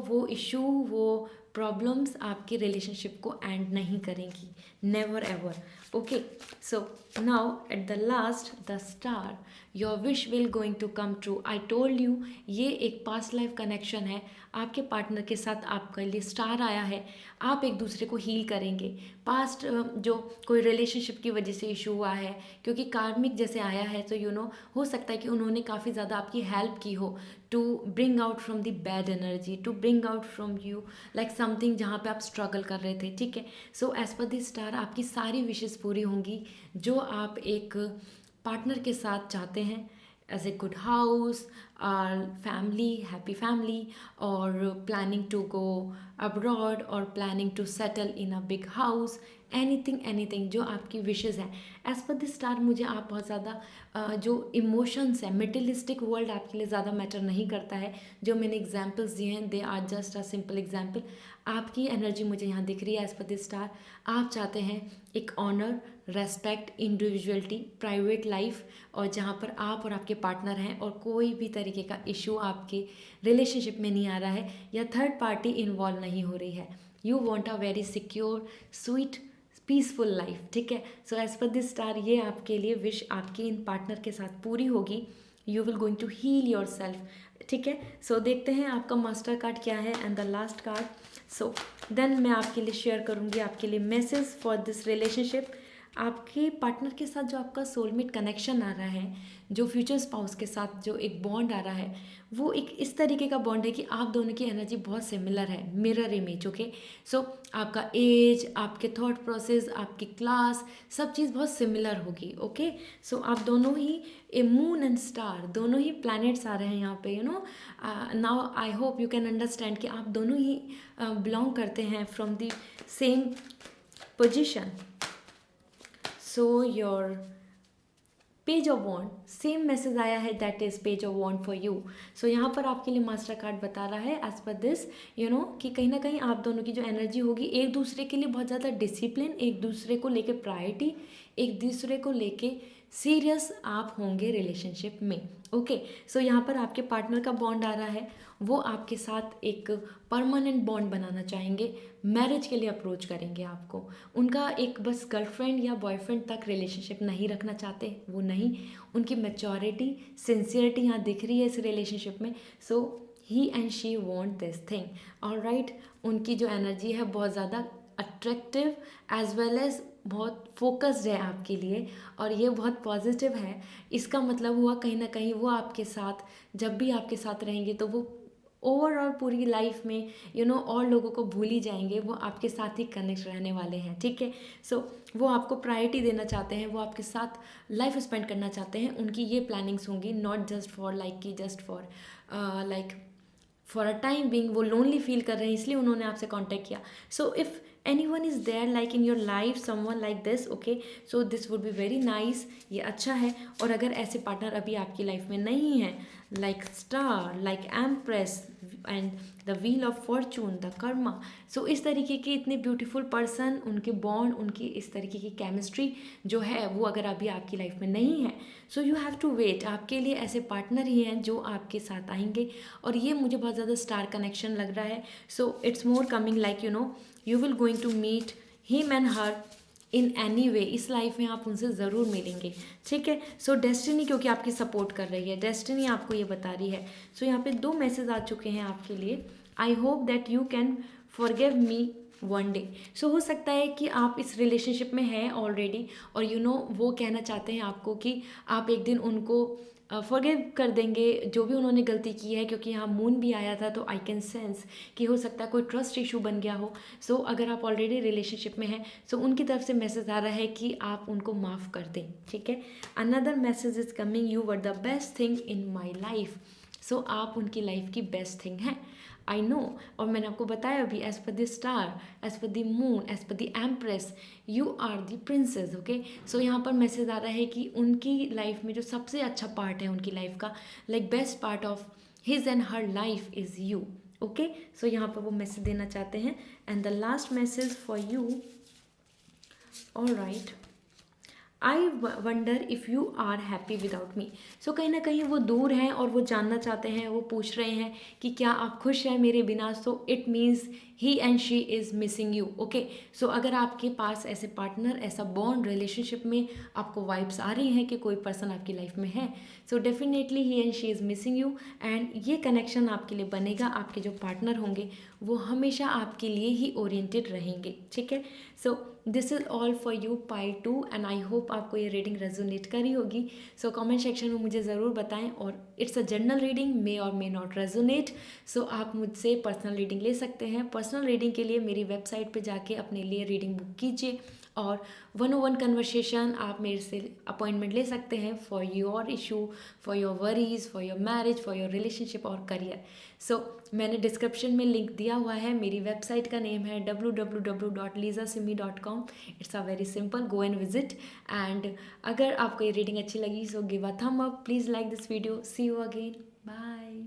[SPEAKER 1] वो इशू, वो प्रॉब्लम्स आपके रिलेशनशिप को एंड नहीं करेंगी, never ever. Okay, so now at the last, the star, your wish will going to come true. I told you, ये एक पास्ट लाइफ कनेक्शन है। आपके पार्टनर के साथ आपके लिए स्टार आया है, आप एक दूसरे को हील करेंगे। पास्ट जो कोई रिलेशनशिप की वजह से इशू हुआ है, क्योंकि कार्मिक जैसे आया है, तो हो सकता है कि उन्होंने काफ़ी ज़्यादा आपकी हेल्प की हो to bring out from the bad energy, to bring out from you like something जहाँ पे आप स्ट्रगल कर रहे थे, ठीक है। So as per the star आपकी सारी विशेज़ पूरी होंगी जो आप एक पार्टनर के साथ चाहते हैं, एज ए गुड हाउस और फैमिली, हैप्पी फैमिली, और प्लानिंग टू गो अब्रॉड और planning to settle in a big house, anything जो आपकी विशेज़ हैं। एज पर द स्टार मुझे आप बहुत ज़्यादा जो इमोशंस है, मटेरियलिस्टिक वर्ल्ड आपके लिए ज़्यादा मैटर नहीं करता है। जो मैंने एग्जांपल्स दिए हैं they are just a simple example. आपकी एनर्जी मुझे यहाँ दिख रही है एज पर द स्टार। आप चाहते हैं एक honour, respect, individuality, private life, और जहाँ पर आप और आपके पार्टनर हैं और कोई भी तरीके का इशू आपके रिलेशनशिप में नहीं आ रहा है या थर्ड पार्टी इन्वॉल्व नहीं हो रही है। You want a very secure, sweet, peaceful life, ठीक है। So as per this star ये आपके लिए विश आपके इन पार्टनर के साथ पूरी होगी। You will going to heal your self, ठीक है। सो देखते हैं आपका मास्टर कार्ड क्या है and the last card. So then मैं आपके लिए शेयर करूँगी आपके लिए मैसेज फॉर दिस रिलेशनशिप। आपके पार्टनर के साथ जो आपका सोलमेट कनेक्शन आ रहा है, जो फ्यूचर स्पाउस के साथ जो एक बॉन्ड आ रहा है, वो एक इस तरीके का बॉन्ड है कि आप दोनों की एनर्जी बहुत सिमिलर है, मिरर इमेज, ओके। सो आपका एज, आपके थॉट प्रोसेस, आपकी क्लास, सब चीज़ बहुत सिमिलर होगी, ओके। सो आप दोनों ही ए मून एंड स्टार, दोनों ही प्लैनेट्स आ रहे हैं यहाँ पे, you know. Now I hope you can understand कि आप दोनों ही बिलोंग करते हैं from the same position. So your page of wand, same message आया है, that is page of wand for you. So यहाँ पर आपके लिए मास्टर कार्ड बता रहा है as per this, you no, कि कहीं ना कहीं आप दोनों की जो एनर्जी होगी एक दूसरे के लिए बहुत ज़्यादा डिसिप्लिन, एक दूसरे को लेके प्रायोरिटी, एक दूसरे को लेके सीरियस आप होंगे रिलेशनशिप में, ओके। सो यहाँ पर आपके पार्टनर का बॉन्ड आ रहा है, वो आपके साथ एक परमानेंट बॉन्ड बनाना चाहेंगे, मैरिज के लिए अप्रोच करेंगे आपको। उनका एक बस गर्लफ्रेंड या बॉयफ्रेंड तक रिलेशनशिप नहीं रखना चाहते, वो नहीं, उनकी मैच्योरिटी, सिंसियरिटी यहाँ दिख रही है इस रिलेशनशिप में। So he and she want this thing, alright. उनकी जो एनर्जी है बहुत ज़्यादा अट्रैक्टिव एज वेल एज बहुत फोकस्ड है आपके लिए, और ये बहुत पॉजिटिव है। इसका मतलब हुआ कहीं ना कहीं वो आपके साथ जब भी आपके साथ रहेंगे तो वो ओवरऑल पूरी लाइफ में, यू नो, और लोगों को भूल ही जाएंगे, वो आपके साथ ही कनेक्ट रहने वाले हैं, ठीक है। सो वो आपको प्रायोरिटी देना चाहते हैं, वो आपके साथ लाइफ स्पेंड करना चाहते हैं। उनकी ये प्लानिंग्स होंगी, नॉट जस्ट फॉर लाइक कि just for like for a time being वो लोनली फील कर रहे हैं इसलिए उन्होंने आपसे कांटेक्ट किया। So if anyone is there like in your life, someone like this, okay, so this would be very nice, ये अच्छा है। और अगर ऐसे पार्टनर अभी आपकी लाइफ में नहीं है, like star, like empress and the wheel of fortune, the karma, so इस तरीके के इतने ब्यूटीफुल पर्सन, उनके बॉन्ड, उनकी इस तरीके की केमिस्ट्री जो है वो अगर अभी आपकी लाइफ में नहीं है, so you have to wait. आपके लिए ऐसे पार्टनर ही हैं जो आपके साथ आएंगे, और ये मुझे बहुत ज़्यादा स्टार कनेक्शन लग रहा है। So it's more coming like, you know, you will going to meet him and her in any way. इस लाइफ में आप उनसे ज़रूर मिलेंगे, ठीक है। सो डेस्टिनी क्योंकि आपकी सपोर्ट कर रही है, डेस्टिनी आपको ये बता रही है। सो यहाँ पे 2 मैसेज आ चुके हैं आपके लिए। I hope that you can forgive me one day. So हो सकता है कि आप इस रिलेशनशिप में हैं ऑलरेडी, और यू नो वो कहना चाहते हैं आपको कि आप एक दिन उनको फॉरगिव कर देंगे जो भी उन्होंने गलती की है, क्योंकि यहाँ मून भी आया था, तो आई कैन सेंस कि हो सकता है कोई ट्रस्ट इशू बन गया हो। सो अगर आप ऑलरेडी रिलेशनशिप में हैं, सो उनकी तरफ से मैसेज आ रहा है कि आप उनको माफ़ कर दें, ठीक है। Another message is coming, you were the best thing in my life. So आप उनकी लाइफ की बेस्ट थिंग हैं, आई नो। और मैंने आपको बताया अभी, as per the star, as per the moon, as per the empress, you are the princess, okay. So यहाँ पर मैसेज आ रहा है कि उनकी लाइफ में जो सबसे अच्छा पार्ट है उनकी लाइफ का, like best part of his and her life is you, okay. So यहाँ पर वो मैसेज देना चाहते हैं। And the last message for you, all right, I wonder if you are happy without me. So कहीं ना कहीं वो दूर हैं और वो जानना चाहते हैं, वो पूछ रहे हैं कि क्या आप खुश हैं मेरे बिना। So it means he and she is missing you, okay. So अगर आपके पास ऐसे पार्टनर, ऐसा बॉन्ड, रिलेशनशिप में आपको वाइब्स आ रही हैं कि कोई पर्सन आपकी लाइफ में है, so definitely he and she is missing you. And ये कनेक्शन आपके लिए बनेगा, आपके जो पार्टनर होंगे वो हमेशा आपके लिए ही ओरिएंटेड रहेंगे, ठीक है। So this is all for you part 2 and I hope आपको ये रीडिंग रेजोनेट करी होगी. सो कमेंट सेक्शन में मुझे ज़रूर बताएं. और it's a general reading, may or may not resonate. सो आप मुझसे पर्सनल रीडिंग ले सकते हैं. पर्सनल रीडिंग के लिए मेरी वेबसाइट पे जाके अपने लिए रीडिंग बुक कीजिए और 101 कन्वर्सेशन आप मेरे से अपॉइंटमेंट ले सकते हैं for your issue, for your worries, for your marriage, for your relationship और करियर. सो मैंने डिस्क्रिप्शन में लिंक दिया हुआ है. मेरी वेबसाइट का नेम है www.lisasimi.com. It's a very simple, go and visit. And अगर आपको ये रीडिंग अच्छी लगी सो give a thumb up, please like this video. See you again, bye.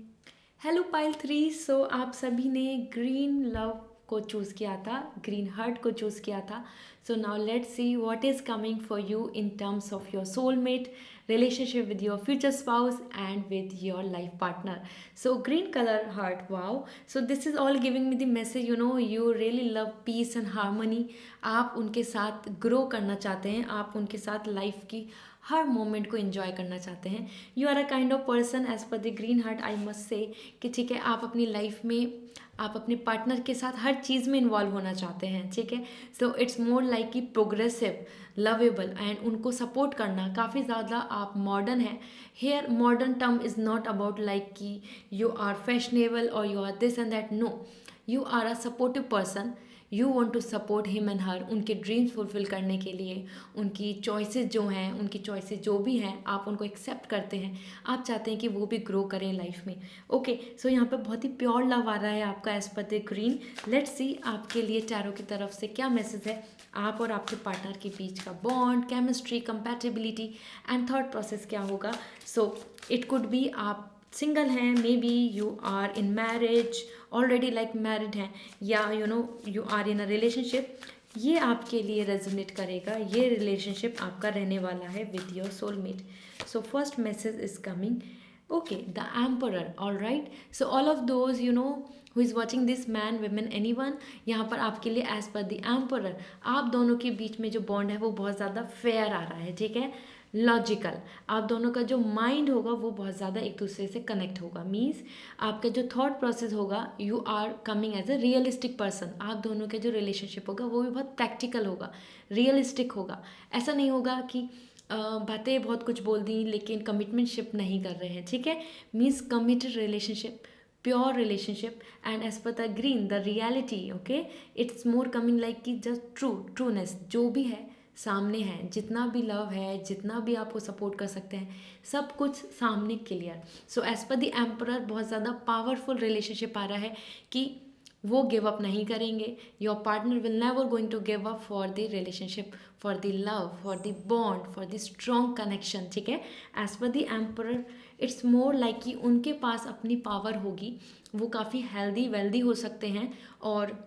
[SPEAKER 1] Hello pile 3. So आप सभी ने ग्रीन लव को चूज़ किया था, ग्रीन हार्ट को चूज़ किया था. So now let's see what is coming for you in terms of your soulmate, relationship with your future spouse and with your life partner. So green color heart, wow. So this is all giving me the message, you know, you really love peace and harmony. आप उनके साथ grow करना चाहते हैं, आप उनके साथ life की हर मोमेंट को एंजॉय करना चाहते हैं. You are a kind of person as per the green heart, I must say कि ठीक है, आप अपनी लाइफ में आप अपने पार्टनर के साथ हर चीज़ में इन्वॉल्व होना चाहते हैं. ठीक है, सो इट्स मोर लाइक कि प्रोग्रेसिव, लवेबल एंड उनको सपोर्ट करना काफ़ी ज़्यादा आप मॉडर्न हैं. Here modern term is not about like कि यू आर फैशनेबल और you are this and that. No, you are a supportive person. You want to support him and her उनके dreams fulfil करने के लिए. उनकी choices जो हैं, उनकी चॉइसेस जो भी हैं, आप उनको एक्सेप्ट करते हैं. आप चाहते हैं कि वो भी ग्रो करें लाइफ में. ओके, सो यहाँ पे बहुत ही प्योर लव आ रहा है आपका as per the green. Let's see आपके लिए टैरो की तरफ से क्या मैसेज है. आप और आपके पार्टनर के बीच का bond, chemistry, compatibility and thought process क्या होगा. सो इट कुड बी आप सिंगल हैं, maybe you are in marriage, already like married हैं, या you know you are in a relationship. ये आपके लिए रेजोनेट करेगा. ये रिलेशनशिप आपका रहने वाला है with your soulmate. So first message is coming. Okay, the emperor. All right, so all of those you know who is watching this, man, women, anyone, यहाँ पर आपके लिए एज पर द एम्परर आप दोनों के बीच में जो बॉन्ड है वो बहुत ज़्यादा फेयर आ रहा है. ठीक है, लॉजिकल. आप दोनों का जो माइंड होगा वो बहुत ज़्यादा एक दूसरे से कनेक्ट होगा. मीन्स आपका जो थॉट प्रोसेस होगा, you are coming as a realistic person. आप दोनों के जो रिलेशनशिप होगा वो भी बहुत प्रैक्टिकल होगा, रियलिस्टिक होगा. ऐसा नहीं होगा कि बातें बहुत कुछ बोल दी लेकिन कमिटमेंटशिप नहीं कर रहे हैं. ठीक है, means committed relationship, pure relationship. And as per the green, the reality. Okay, it's more coming like कि जस्ट ट्रूनेस जो भी है सामने है, जितना भी लव है, जितना भी आपको सपोर्ट कर सकते हैं, सब कुछ सामने clear. So as per the emperor बहुत ज़्यादा पावरफुल रिलेशनशिप आ रहा है कि वो गिव अप नहीं करेंगे. Your partner will never going to give up for the relationship, for the love, for the bond, for the strong connection. ठीक है, as per the emperor it's more like कि उनके पास अपनी पावर होगी. वो काफ़ी हेल्दी वेल्दी हो सकते हैं और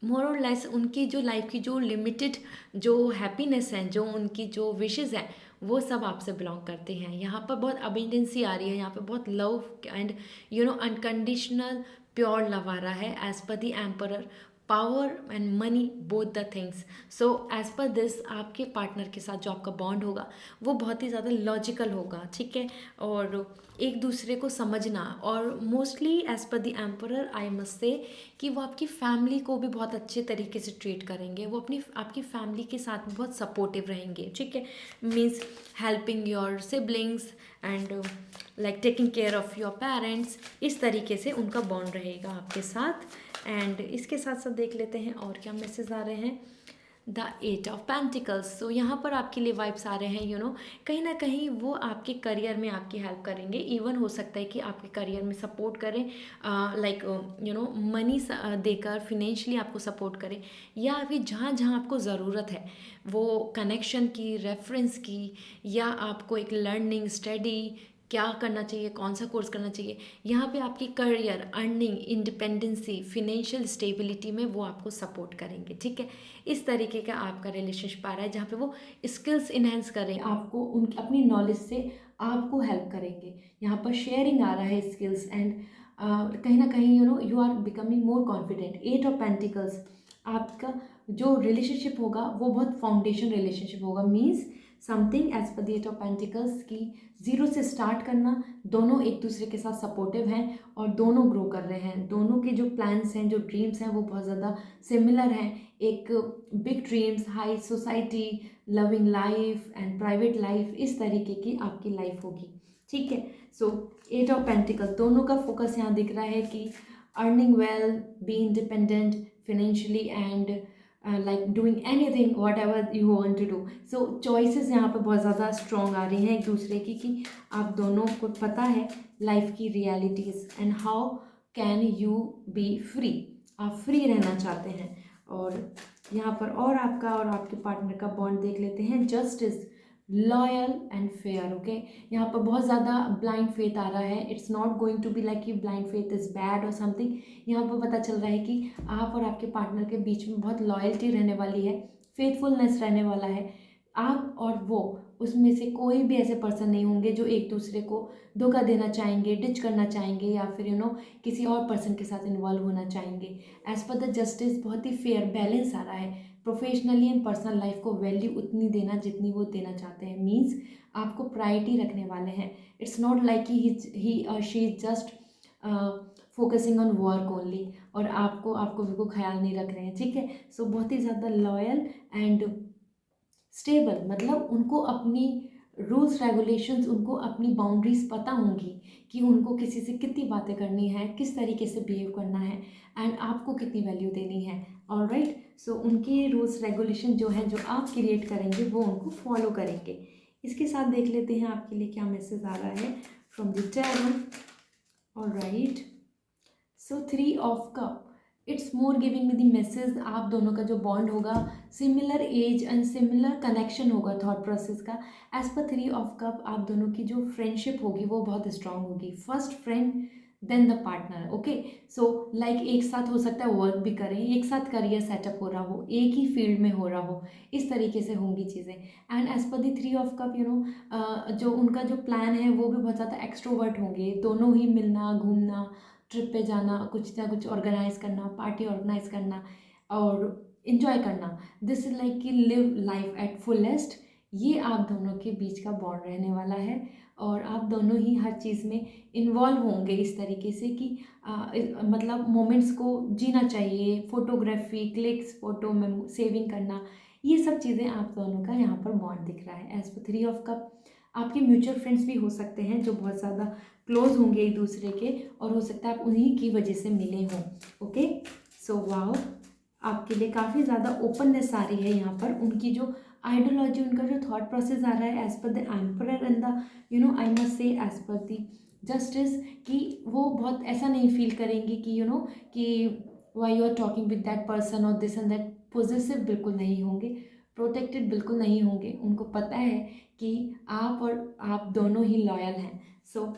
[SPEAKER 1] मोर और लेस उनकी जो लाइफ की जो लिमिटेड जो हैप्पीनेस है, जो उनकी जो विशेज़ हैं, वो सब आपसे बिलोंग करते हैं. यहाँ पर बहुत अबेंडेंसी आ रही है, यहाँ पर बहुत love and you know unconditional pure love आ रहा है as per the emperor. Power and money, both the things. So as per this आपके पार्टनर के साथ जो आपका बॉन्ड होगा वो बहुत ही ज़्यादा लॉजिकल होगा. ठीक है, और एक दूसरे को समझना. और mostly as per the emperor I must say कि वो आपकी फैमिली को भी बहुत अच्छे तरीके से ट्रीट करेंगे. वो अपनी आपकी फैमिली के साथ में बहुत सपोर्टिव रहेंगे. ठीक है, means helping your siblings and like taking care of your parents. इस तरीके से उनका बॉन्ड रहेगा आपके साथ. एंड इसके साथ साथ देख लेते हैं और क्या मैसेज आ रहे हैं. The 8 of pentacles. सो यहाँ पर आपके लिए वाइब्स आ रहे हैं, यू नो कहीं ना कहीं वो आपके करियर में आपकी हेल्प करेंगे. इवन हो सकता है कि आपके करियर में सपोर्ट करें, लाइक यू नो मनी देकर फिनेंशियली आपको सपोर्ट करें, या फिर जहाँ जहाँ आपको ज़रूरत है वो कनेक्शन की, रेफरेंस की, या आपको एक लर्निंग स्टडी क्या करना चाहिए, कौन सा कोर्स करना चाहिए, यहाँ पे आपकी career, earning, independency, financial stability में वो आपको सपोर्ट करेंगे. ठीक है, इस तरीके का आपका रिलेशनशिप आ रहा है जहाँ पे वो स्किल्स इन्हेंस करें, आपको उनकी अपनी नॉलेज से आपको हेल्प करेंगे. यहाँ पर शेयरिंग आ रहा है स्किल्स एंड कहीं ना कहीं you know you are becoming more confident. 8 of pentacles, आपका जो रिलेशनशिप होगा वो बहुत फाउंडेशन रिलेशनशिप होगा. Means something as per the eight of pentacles की 0 से स्टार्ट करना, दोनों एक दूसरे के साथ सपोर्टिव हैं और दोनों ग्रो कर रहे हैं, दोनों के जो प्लान्स हैं, जो ड्रीम्स हैं वो बहुत ज़्यादा सिमिलर हैं। एक big dreams, high society, loving life and private life, इस तरीके की आपकी लाइफ होगी। ठीक है, सो 8 ऑफ पेंटिकल, दोनों का फोकस यहाँ दिख रहा है कि earning well, be independent financially and like doing anything whatever you want to do. So choices यहाँ पर बहुत ज़्यादा स्ट्रॉन्ग आ रही हैं एक दूसरे की, कि आप दोनों को पता है लाइफ की realities and how can you B free, आप फ्री रहना चाहते हैं। और यहाँ पर और आपका और आपके पार्टनर का बॉन्ड देख लेते हैं, justice, loyal and fair. Okay, यहाँ पर बहुत ज़्यादा ब्लाइंड फेथ आ रहा है, it's not going to be like कि ब्लाइंड फेथ इज़ बैड और समथिंग। यहाँ पर पता चल रहा है कि आप और आपके पार्टनर के बीच में बहुत लॉयल्टी रहने वाली है, फेथफुलनेस रहने वाला है। आप और वो, उसमें से कोई भी ऐसे पर्सन नहीं होंगे जो एक दूसरे को धोखा देना चाहेंगे, डिच करना चाहेंगे या फिर किसी और पर्सन के साथ इन्वॉल्व होना चाहेंगे। एज पर द जस्टिस बहुत ही फेयर बैलेंस आ रहा है। प्रोफेशनली एंड पर्सनल लाइफ को वैल्यू उतनी देना जितनी वो देना चाहते हैं, मीन्स आपको प्रायोरिटी रखने वाले हैं। इट्स नॉट लाइक ही और she is just focusing on work only और आपको भी को ख्याल नहीं रख रहे हैं। ठीक है, सो बहुत ही ज़्यादा लॉयल एंड स्टेबल, मतलब उनको अपनी रूल्स रेगुलेशंस, उनको अपनी बाउंड्रीज पता होंगी कि उनको किसी से कितनी बातें करनी है, किस तरीके से बिहेव करना है एंड आपको कितनी वैल्यू देनी है। ऑलराइट, सो उनके रूल्स रेगुलेशन जो है, जो आप क्रिएट करेंगे, वो उनको फॉलो करेंगे। इसके साथ देख लेते हैं आपके लिए क्या मैसेज आ रहा है from the tarot. Alright, so 3 of cup, it's more giving me the message, आप दोनों का जो बॉन्ड होगा, similar age and similar connection होगा थॉट प्रोसेस का। एज पर 3 ऑफ कप, आप दोनों की जो फ्रेंडशिप होगी वो बहुत स्ट्रांग होगी, first friend then the partner. Okay, so like एक साथ हो सकता है वर्क भी करें, एक साथ करियर सेटअप हो रहा हो, एक ही फील्ड में हो रहा हो, इस तरीके से होंगी चीज़ें। And as per the 3 of cup, जो उनका जो प्लान है वो भी बहुत ज़्यादा एक्सट्रोवर्ट होंगे, दोनों ही मिलना, घूमना, ट्रिप पे जाना, कुछ ना कुछ ऑर्गेनाइज करना, पार्टी ऑर्गेनाइज करना और इन्जॉय करना। दिस इज लाइक कि लिव लाइफ एट फुलेस्ट, ये आप दोनों के बीच का बॉन्ड रहने वाला है और आप दोनों ही हर चीज़ में इन्वॉल्व होंगे इस तरीके से कि मतलब मोमेंट्स को जीना चाहिए, फोटोग्राफी, क्लिक्स, फोटो में सेविंग करना, ये सब चीज़ें आप दोनों का यहाँ पर बॉन्ड दिख रहा है। एज पर 3 ऑफ कप, आपके म्यूचुअल फ्रेंड्स भी हो सकते हैं जो बहुत ज़्यादा क्लोज होंगे एक दूसरे के और हो सकता है आप उन्हीं की वजह से मिले हों। ओके, सो वाओ, आपके लिए काफ़ी ज़्यादा ओपननेस आ रही है यहाँ पर। उनकी जो आइडियोलॉजी, उनका जो थॉट प्रोसेस आ रहा है as per the emperor and the I must say as per the justice, कि वो बहुत ऐसा नहीं फील करेंगी कि कि why you are talking with that person और दिस एंड दैट, पॉजिटिव बिल्कुल नहीं होंगे, प्रोटेक्टेड बिल्कुल नहीं होंगे। उनको पता है कि आप और आप दोनों ही लॉयल हैं। So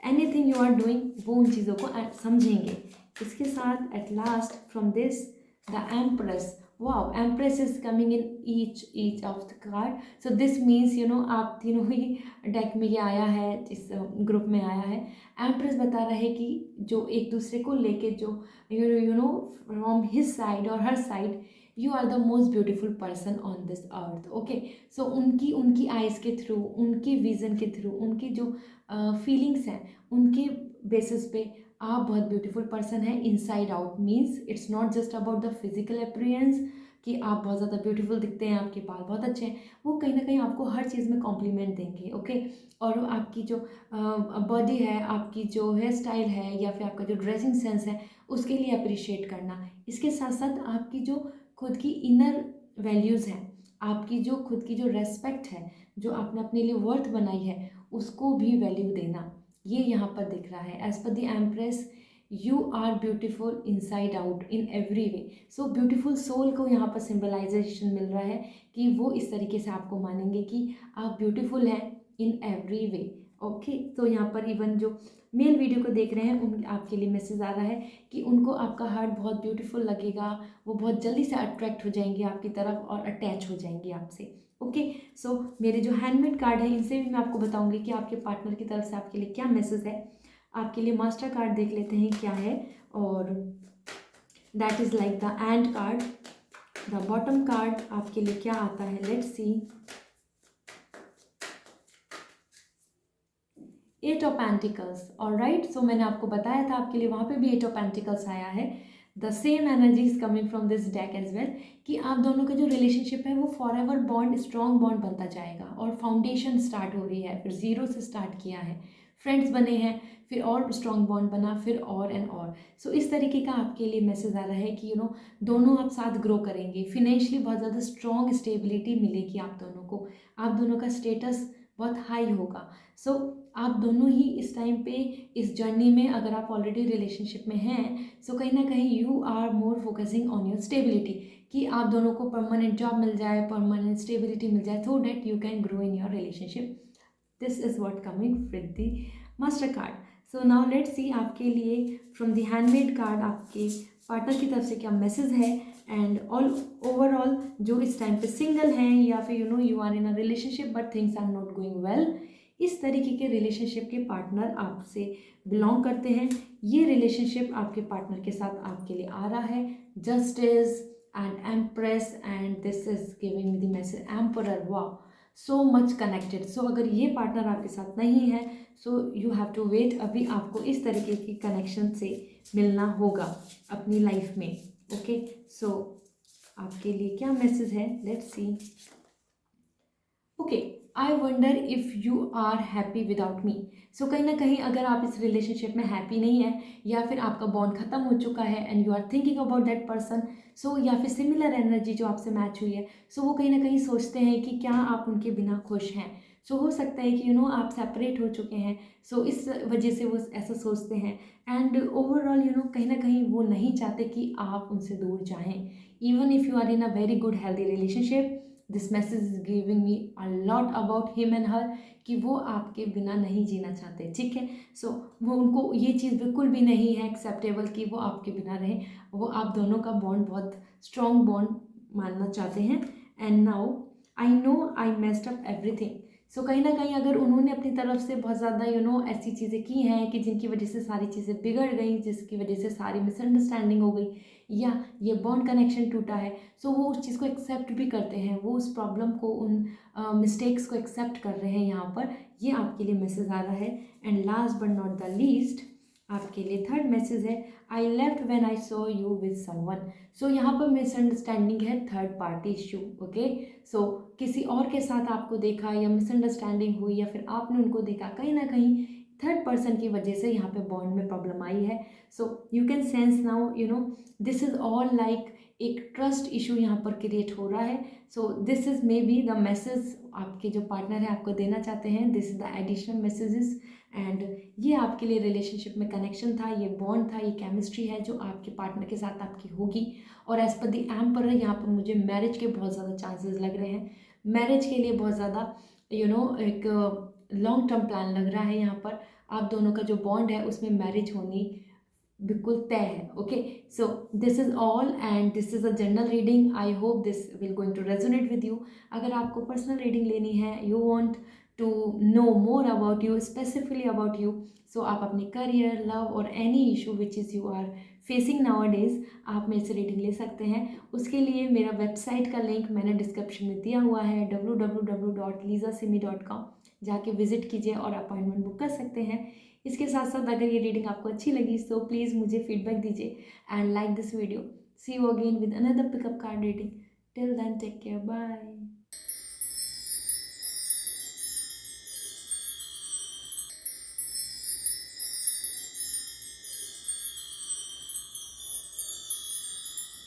[SPEAKER 1] anything you are doing, वो उन चीज़ों को समझेंगे। इसके साथ at last from this the empress, wow, empress is coming in each of the card. So this means आप तीनों ही डेक में ये आया है, इस ग्रुप में आया है। एम्प्रेस बता रहा है कि जो एक दूसरे को लेके जो फ्रॉम हिज साइड और her side, you are the most beautiful person on this earth. Okay, so उनकी आइज़ के थ्रू, उनकी विज़न के थ्रू, उनकी जो फीलिंग्स हैं, उनके बेसिस पे आप बहुत ब्यूटीफुल पर्सन है inside out. Means it's not just about the physical appearance कि आप बहुत ज़्यादा ब्यूटीफुल दिखते हैं, आपके बाल बहुत अच्छे हैं, वो कहीं ना कहीं आपको हर चीज़ में कॉम्प्लीमेंट देंगे। ओके, और आपकी जो बॉडी है, आपकी जो हेयर स्टाइल है या फिर आपका जो ड्रेसिंग सेंस है, उसके लिए अप्रिशिएट करना। इसके साथ साथ आपकी जो खुद की इनर वैल्यूज़ हैं, आपकी जो खुद की जो रेस्पेक्ट है, जो आपने अपने लिए वर्थ बनाई है, उसको भी वैल्यू देना, ये यहाँ पर दिख रहा है। As per the empress, you are beautiful inside out in every way. So beautiful soul को यहाँ पर सिंबलाइजेशन मिल रहा है कि वो इस तरीके से आपको मानेंगे कि आप ब्यूटिफुल हैं इन एवरी वे। ओके, तो यहाँ पर इवन जो मेल वीडियो को देख रहे हैं, उन आपके लिए मैसेज आ रहा है कि उनको आपका हार्ट बहुत ब्यूटीफुल लगेगा, वो बहुत जल्दी से अट्रैक्ट हो जाएंगे आपकी तरफ और अटैच हो जाएंगे आपसे। ओके, सो मेरे जो हैंडमेड कार्ड है, इनसे भी मैं आपको बताऊंगी कि आपके पार्टनर की तरफ से आपके लिए क्या मैसेज है। आपके लिए मास्टर कार्ड देख लेते हैं क्या है, और that is like the end card. The bottom card आपके लिए क्या आता है, let's see. Eight of pentacles. Alright, so मैंने आपको बताया था आपके लिए वहाँ पे भी एट ऑफ पेंटिकल्स आया है। The same energy is coming from this deck as well, कि आप दोनों का जो रिलेशनशिप है वो forever bond, strong bond बनता जाएगा, और फाउंडेशन स्टार्ट हो रही है, फिर जीरो से स्टार्ट किया है, फ्रेंड्स बने हैं, फिर और स्ट्रॉन्ग बॉन्ड बना, फिर और एंड और। सो इस तरीके का आपके लिए मैसेज आ रहा है कि दोनों आप साथ ग्रो करेंगे, फिनेंशियली बहुत ज़्यादा स्ट्रॉन्ग स्टेबिलिटी मिलेगी आप दोनों को, आप दोनों का स्टेटस बहुत हाई होगा। सो आप दोनों ही इस टाइम पे इस जर्नी में, अगर आप ऑलरेडी रिलेशनशिप में हैं, सो कहीं ना कहीं you are more focusing on your stability, कि आप दोनों को परमानेंट जॉब मिल जाए, परमानेंट स्टेबिलिटी मिल जाए, so that you can grow in your relationship. This is what coming with the master card. So now let's see आपके लिए from the handmade card आपके partner की तरफ से क्या मैसेज है, एंड ऑल ओवरऑल जो इस टाइम पे सिंगल हैं, या फिर you are in a relationship but things are not going well, इस तरीके के रिलेशनशिप के पार्टनर आपसे बिलोंग करते हैं। ये रिलेशनशिप आपके पार्टनर के साथ आपके लिए आ रहा है, justice and empress, and this is giving me the message emperor. वाह, सो मच कनेक्टेड। सो अगर ये पार्टनर आपके साथ नहीं है, so you have to wait, अभी आपको इस तरीके की कनेक्शन से मिलना होगा अपनी लाइफ में। ओके, सो आपके लिए क्या मैसेज है, let's see. Okay, I wonder if you are happy without me. So कहीं ना कहीं अगर आप इस रिलेशनशिप में हैप्पी नहीं है, या फिर आपका बॉन्ड खत्म हो चुका है and you are thinking about that person, so या फिर सिमिलर एनर्जी जो आपसे मैच हुई है, सो वो कहीं ना कहीं सोचते हैं कि क्या आप उनके बिना खुश हैं। सो हो सकता है कि आप सेपरेट हो चुके हैं, सो इस वजह से वो ऐसा सोचते हैं, एंड ओवरऑल कहीं ना कहीं वो नहीं चाहते कि आप उनसे दूर जाएं। Even if you are in a very good healthy relationship, this message is giving me a lot about him and her, कि वो आपके बिना नहीं जीना चाहते। ठीक है, सो वो उनको ये चीज़ बिल्कुल भी नहीं है एक्सेप्टेबल कि वो आपके बिना रहें, वो आप दोनों का बॉन्ड बहुत स्ट्रॉन्ग बॉन्ड मानना चाहते हैं। And now I know I messed up everything. So कहीं ना कहीं अगर उन्होंने अपनी तरफ से बहुत ज़्यादा ऐसी चीज़ें की हैं कि जिनकी वजह से सारी चीज़ें बिगड़ गई, जिसकी वजह से सारी मिसअंडरस्टैंडिंग हो गई, या ये बॉन्ड कनेक्शन टूटा है, सो वो उस चीज़ को एक्सेप्ट भी करते हैं, वो उस प्रॉब्लम को, उन मिस्टेक्स को एक्सेप्ट कर रहे हैं यहाँ पर। ये आपके लिए मैसेज आ रहा है। And last but not the least, आपके लिए थर्ड मैसेज है, I left when I saw you with someone. So यहाँ पर मिसअंडरस्टैंडिंग है, third party issue. Okay, so किसी और के साथ आपको देखा, या मिसअंडरस्टैंडिंग हुई, या फिर आपने उनको देखा, कहीं ना कहीं थर्ड पर्सन की वजह से यहाँ पे बॉन्ड में प्रॉब्लम आई है। So you can sense now this is all like एक ट्रस्ट इशू यहाँ पर क्रिएट हो रहा है। So this is may be the message आपके जो पार्टनर है आपको देना चाहते हैं, this is the additional messages. And ये आपके लिए रिलेशनशिप में कनेक्शन था, ये बॉन्ड था, ये केमिस्ट्री है जो आपके पार्टनर के साथ आपकी होगी। और एज पर द एम्परर यहाँ पर मुझे मैरिज के बहुत ज़्यादा चांसेस लग रहे हैं, मैरिज के लिए बहुत ज़्यादा एक लॉन्ग टर्म प्लान लग रहा है यहाँ पर। आप दोनों का जो बॉन्ड है उसमें मैरिज होनी बिल्कुल तय है। Okay, so this is all and this is a general reading. I hope this will going to resonate with you. अगर आपको पर्सनल रीडिंग लेनी है, you want to know more about you, specifically about you, so आप अपने career, love और any issue which is you are facing nowadays, आप मेरे से रीडिंग ले सकते हैं। उसके लिए मेरा वेबसाइट का लिंक मैंने डिस्क्रिप्शन में दिया हुआ है, www.lisasimi.com, जाके विजिट कीजिए और अपॉइंटमेंट बुक कर सकते हैं। इसके साथ साथ अगर ये रीडिंग आपको अच्छी लगी, सो प्लीज़ मुझे फीडबैक दीजिए and like this video. See you again with another pickup card reading. Till then take care, bye.